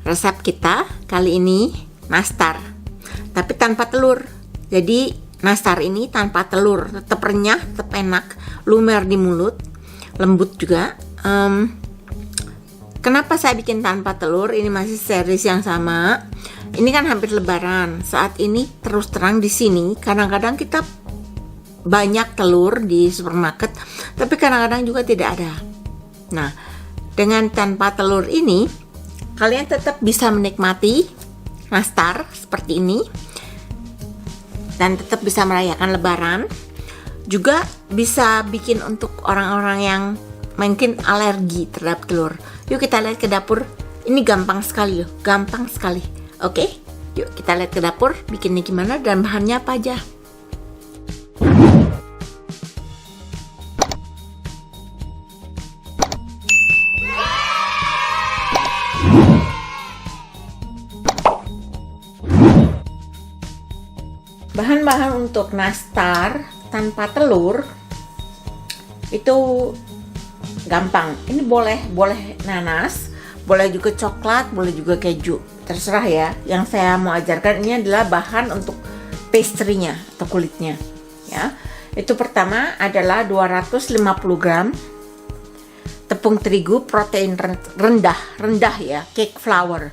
Resep kita kali ini nastar, tapi tanpa telur. Jadi nastar ini tanpa telur, tetap renyah, tetap enak, lumer di mulut, lembut juga. Kenapa saya bikin tanpa telur? Ini masih series yang sama. Ini kan hampir lebaran. Saat ini terus terang di sini kadang-kadang kita banyak telur di supermarket, tapi kadang-kadang juga tidak ada. Nah, dengan tanpa telur ini kalian tetap bisa menikmati nastar seperti ini dan tetap bisa merayakan lebaran. Juga bisa bikin untuk orang-orang yang mungkin alergi terhadap telur. Yuk kita lihat ke dapur. Ini gampang sekali loh, gampang sekali. Oke, yuk kita lihat ke dapur bikinnya gimana dan bahannya apa aja. Bahan-bahan untuk nastar tanpa telur itu gampang. Ini boleh nanas, boleh juga coklat, boleh juga keju. Terserah ya. Yang saya mau ajarkan ini adalah bahan untuk pastry-nya atau kulitnya. Ya. Itu pertama adalah 250 gram tepung terigu protein rendah ya, cake flour.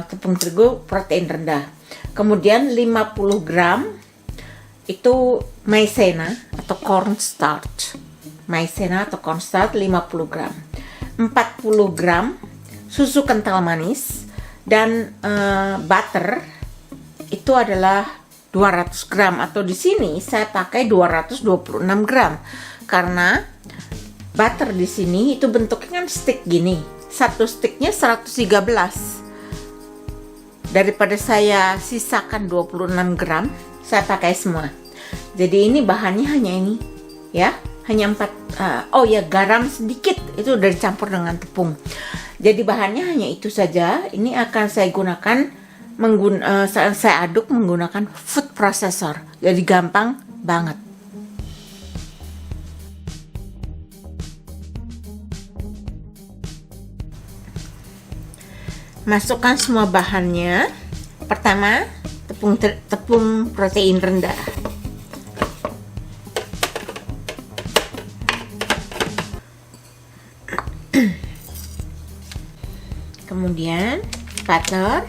Tepung terigu protein rendah. Kemudian 50 gram itu maizena atau cornstarch. Maizena atau cornstarch 50 gram. 40 gram susu kental manis dan butter itu adalah 200 gram atau di sini saya pakai 226 gram karena butter di sini itu bentuknya kan stick gini. Satu sticknya 113. Daripada saya sisakan 26 gram, saya pakai semua. Jadi ini bahannya hanya ini, ya, hanya 4. Garam sedikit itu udah dicampur dengan tepung. Jadi bahannya hanya itu saja. Ini akan saya gunakan saya aduk menggunakan food processor. Jadi gampang banget. Masukkan semua bahannya. Pertama, tepung protein rendah. Kemudian butter.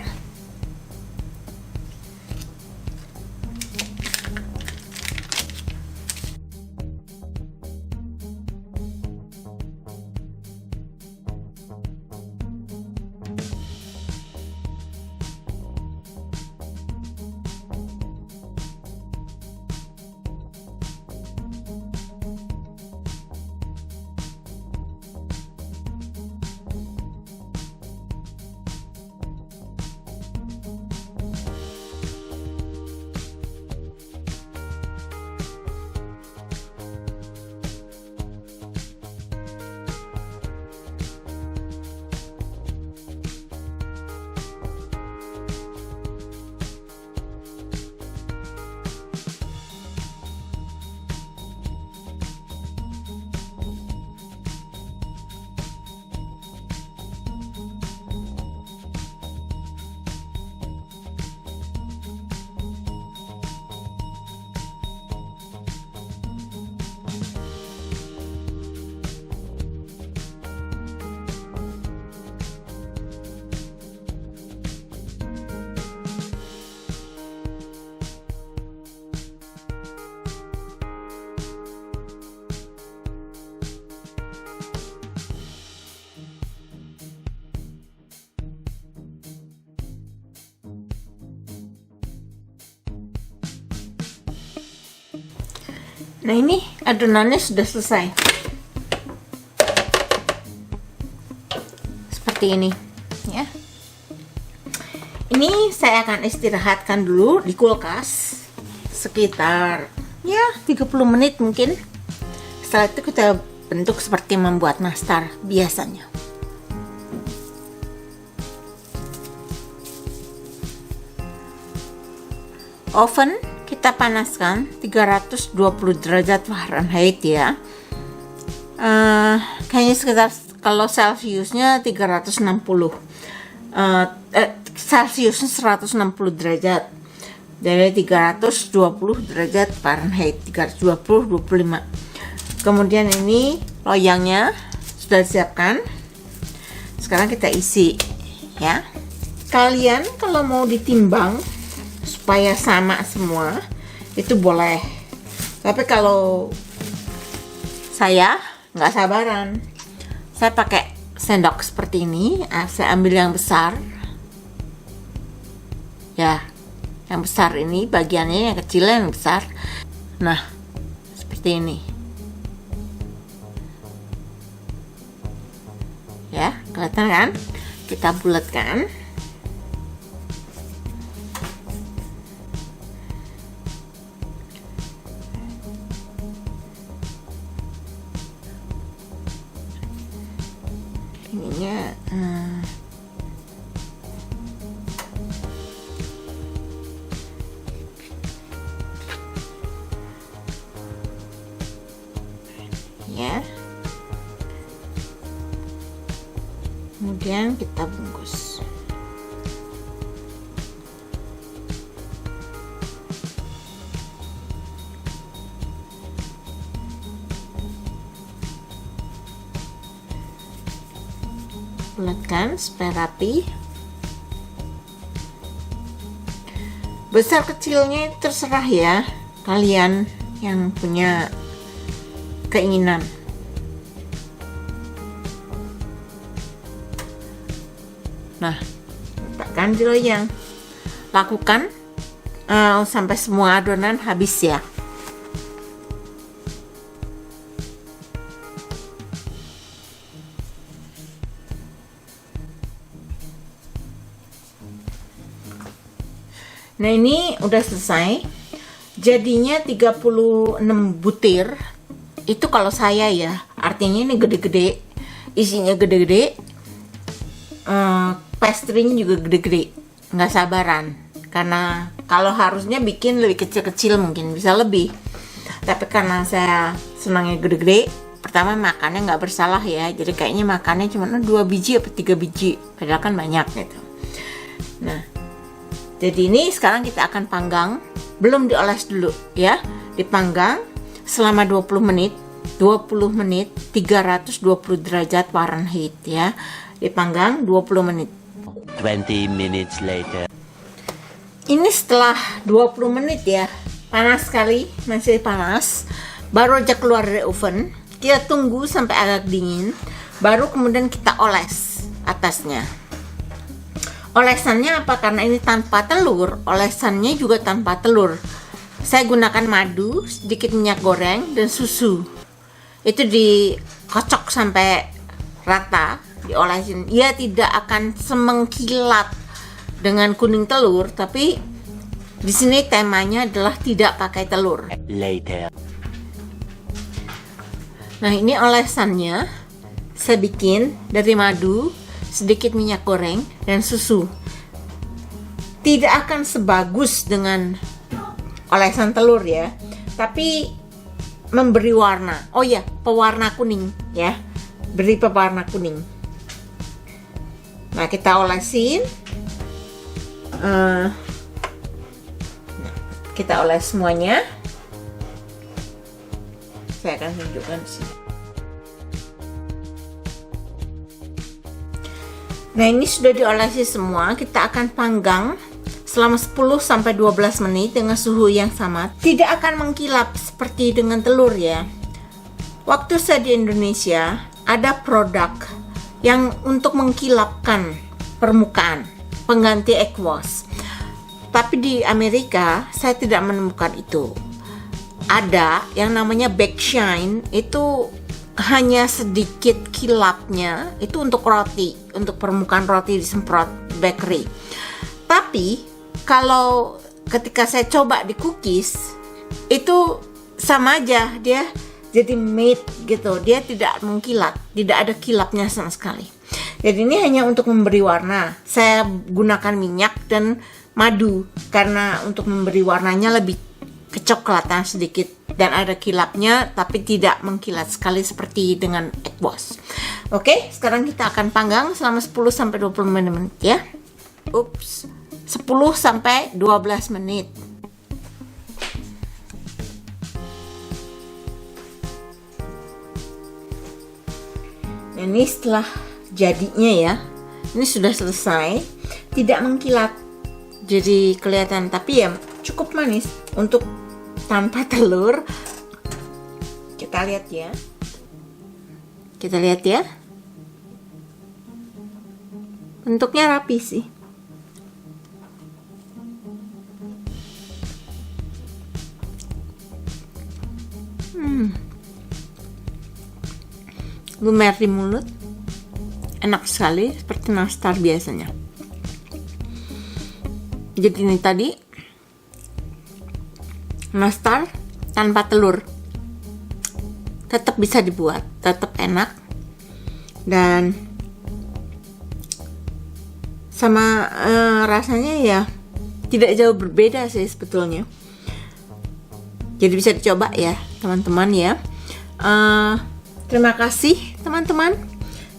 Nah, ini adonannya sudah selesai. Seperti ini, ya. Ini saya akan istirahatkan dulu di kulkas sekitar 30 menit mungkin. Setelah itu kita bentuk seperti membuat nastar biasanya. Oven kita panaskan 320 derajat Fahrenheit ya. Kayaknya sekitar kalau Celsiusnya 360. Celsius 160 derajat, dari 320 derajat Fahrenheit, 320-25. Kemudian ini loyangnya sudah disiapkan. Sekarang kita isi ya. Kalian kalau mau ditimbang supaya sama semua itu boleh, tapi kalau saya nggak sabaran, saya pakai sendok seperti ini. Saya ambil yang besar ya, yang besar ini bagiannya, yang kecil yang besar. Nah seperti ini ya, kelihatan kan? Kita bulatkan. Ininya ya, kemudian kita bungkus. Bulatkan supaya rapi. Besar kecilnya terserah ya, kalian yang punya keinginan. Nah, letakkan di loyang. Lakukan sampai semua adonan habis ya. Nah ini udah selesai. Jadinya 36 butir. Itu kalau saya ya, artinya ini gede-gede, isinya gede-gede, pastry-nya juga gede-gede. Nggak sabaran, karena kalau harusnya bikin lebih kecil-kecil mungkin bisa lebih, tapi karena saya senangnya gede-gede, pertama makannya nggak bersalah ya, jadi kayaknya makannya cuma 2 biji atau 3 biji, padahal kan banyak gitu. Nah jadi ini sekarang kita akan panggang, belum dioles dulu ya, dipanggang selama 20 menit 320 derajat Fahrenheit ya, dipanggang 20 menit. 20 minutes later. Ini setelah 20 menit ya, panas sekali, masih panas, baru aja keluar dari oven. Kita tunggu sampai agak dingin, baru kemudian kita oles atasnya. Olesannya apa? Karena ini tanpa telur, olesannya juga tanpa telur. Saya gunakan madu, sedikit minyak goreng, dan susu. Itu dikocok sampai rata, diolesin. Ia tidak akan semengkilat dengan kuning telur, tapi di sini temanya adalah tidak pakai telur. Later. Nah ini olesannya, saya bikin dari madu, sedikit minyak goreng, dan susu. Tidak akan sebagus dengan olesan telur ya, tapi memberi warna. Oh ya, pewarna kuning ya, beri pewarna kuning. Nah kita olesin, kita oles semuanya. Saya akan tunjukkan di sini. Nah ini sudah diolesi semua, kita akan panggang selama 10-12 menit dengan suhu yang sama. Tidak akan mengkilap seperti dengan telur ya. Waktu saya di Indonesia ada produk yang untuk mengkilapkan permukaan, pengganti egg wash. Tapi di Amerika saya tidak menemukan itu. Ada yang namanya bake shine, itu hanya sedikit kilapnya, itu untuk roti, untuk permukaan roti disemprot bakery. Tapi kalau ketika saya coba di cookies itu sama aja, dia jadi matte gitu, dia tidak mengkilat, tidak ada kilapnya sama sekali. Jadi ini hanya untuk memberi warna. Saya gunakan minyak dan madu karena untuk memberi warnanya lebih kecoklatan sedikit dan ada kilapnya, tapi tidak mengkilat sekali seperti dengan egg wash. Oke, sekarang kita akan panggang selama 10 sampai 20 menit ya. 10 sampai 12 menit. Ini setelah jadinya ya. Ini sudah selesai, tidak mengkilat. Jadi kelihatan, tapi ya cukup manis untuk tanpa telur. Kita lihat ya. Bentuknya rapi sih. Lumer di mulut, enak sekali seperti nastar biasanya. Jadi ini tadi nastar tanpa telur, tetap bisa dibuat, tetap enak dan sama rasanya ya tidak jauh berbeda sih sebetulnya. Jadi bisa dicoba ya teman-teman ya. Terima kasih teman-teman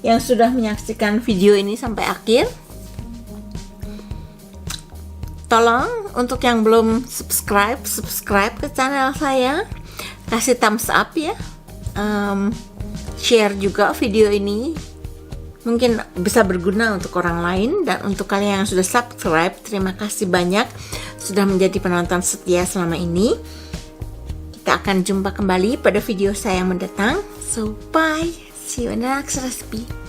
yang sudah menyaksikan video ini sampai akhir. Tolong untuk yang belum subscribe ke channel saya, kasih thumbs up ya. Share juga video ini, mungkin bisa berguna untuk orang lain. Dan untuk kalian yang sudah subscribe, terima kasih banyak sudah menjadi penonton setia selama ini. Kita akan jumpa kembali pada video saya yang mendatang. So bye, see you in the next recipe.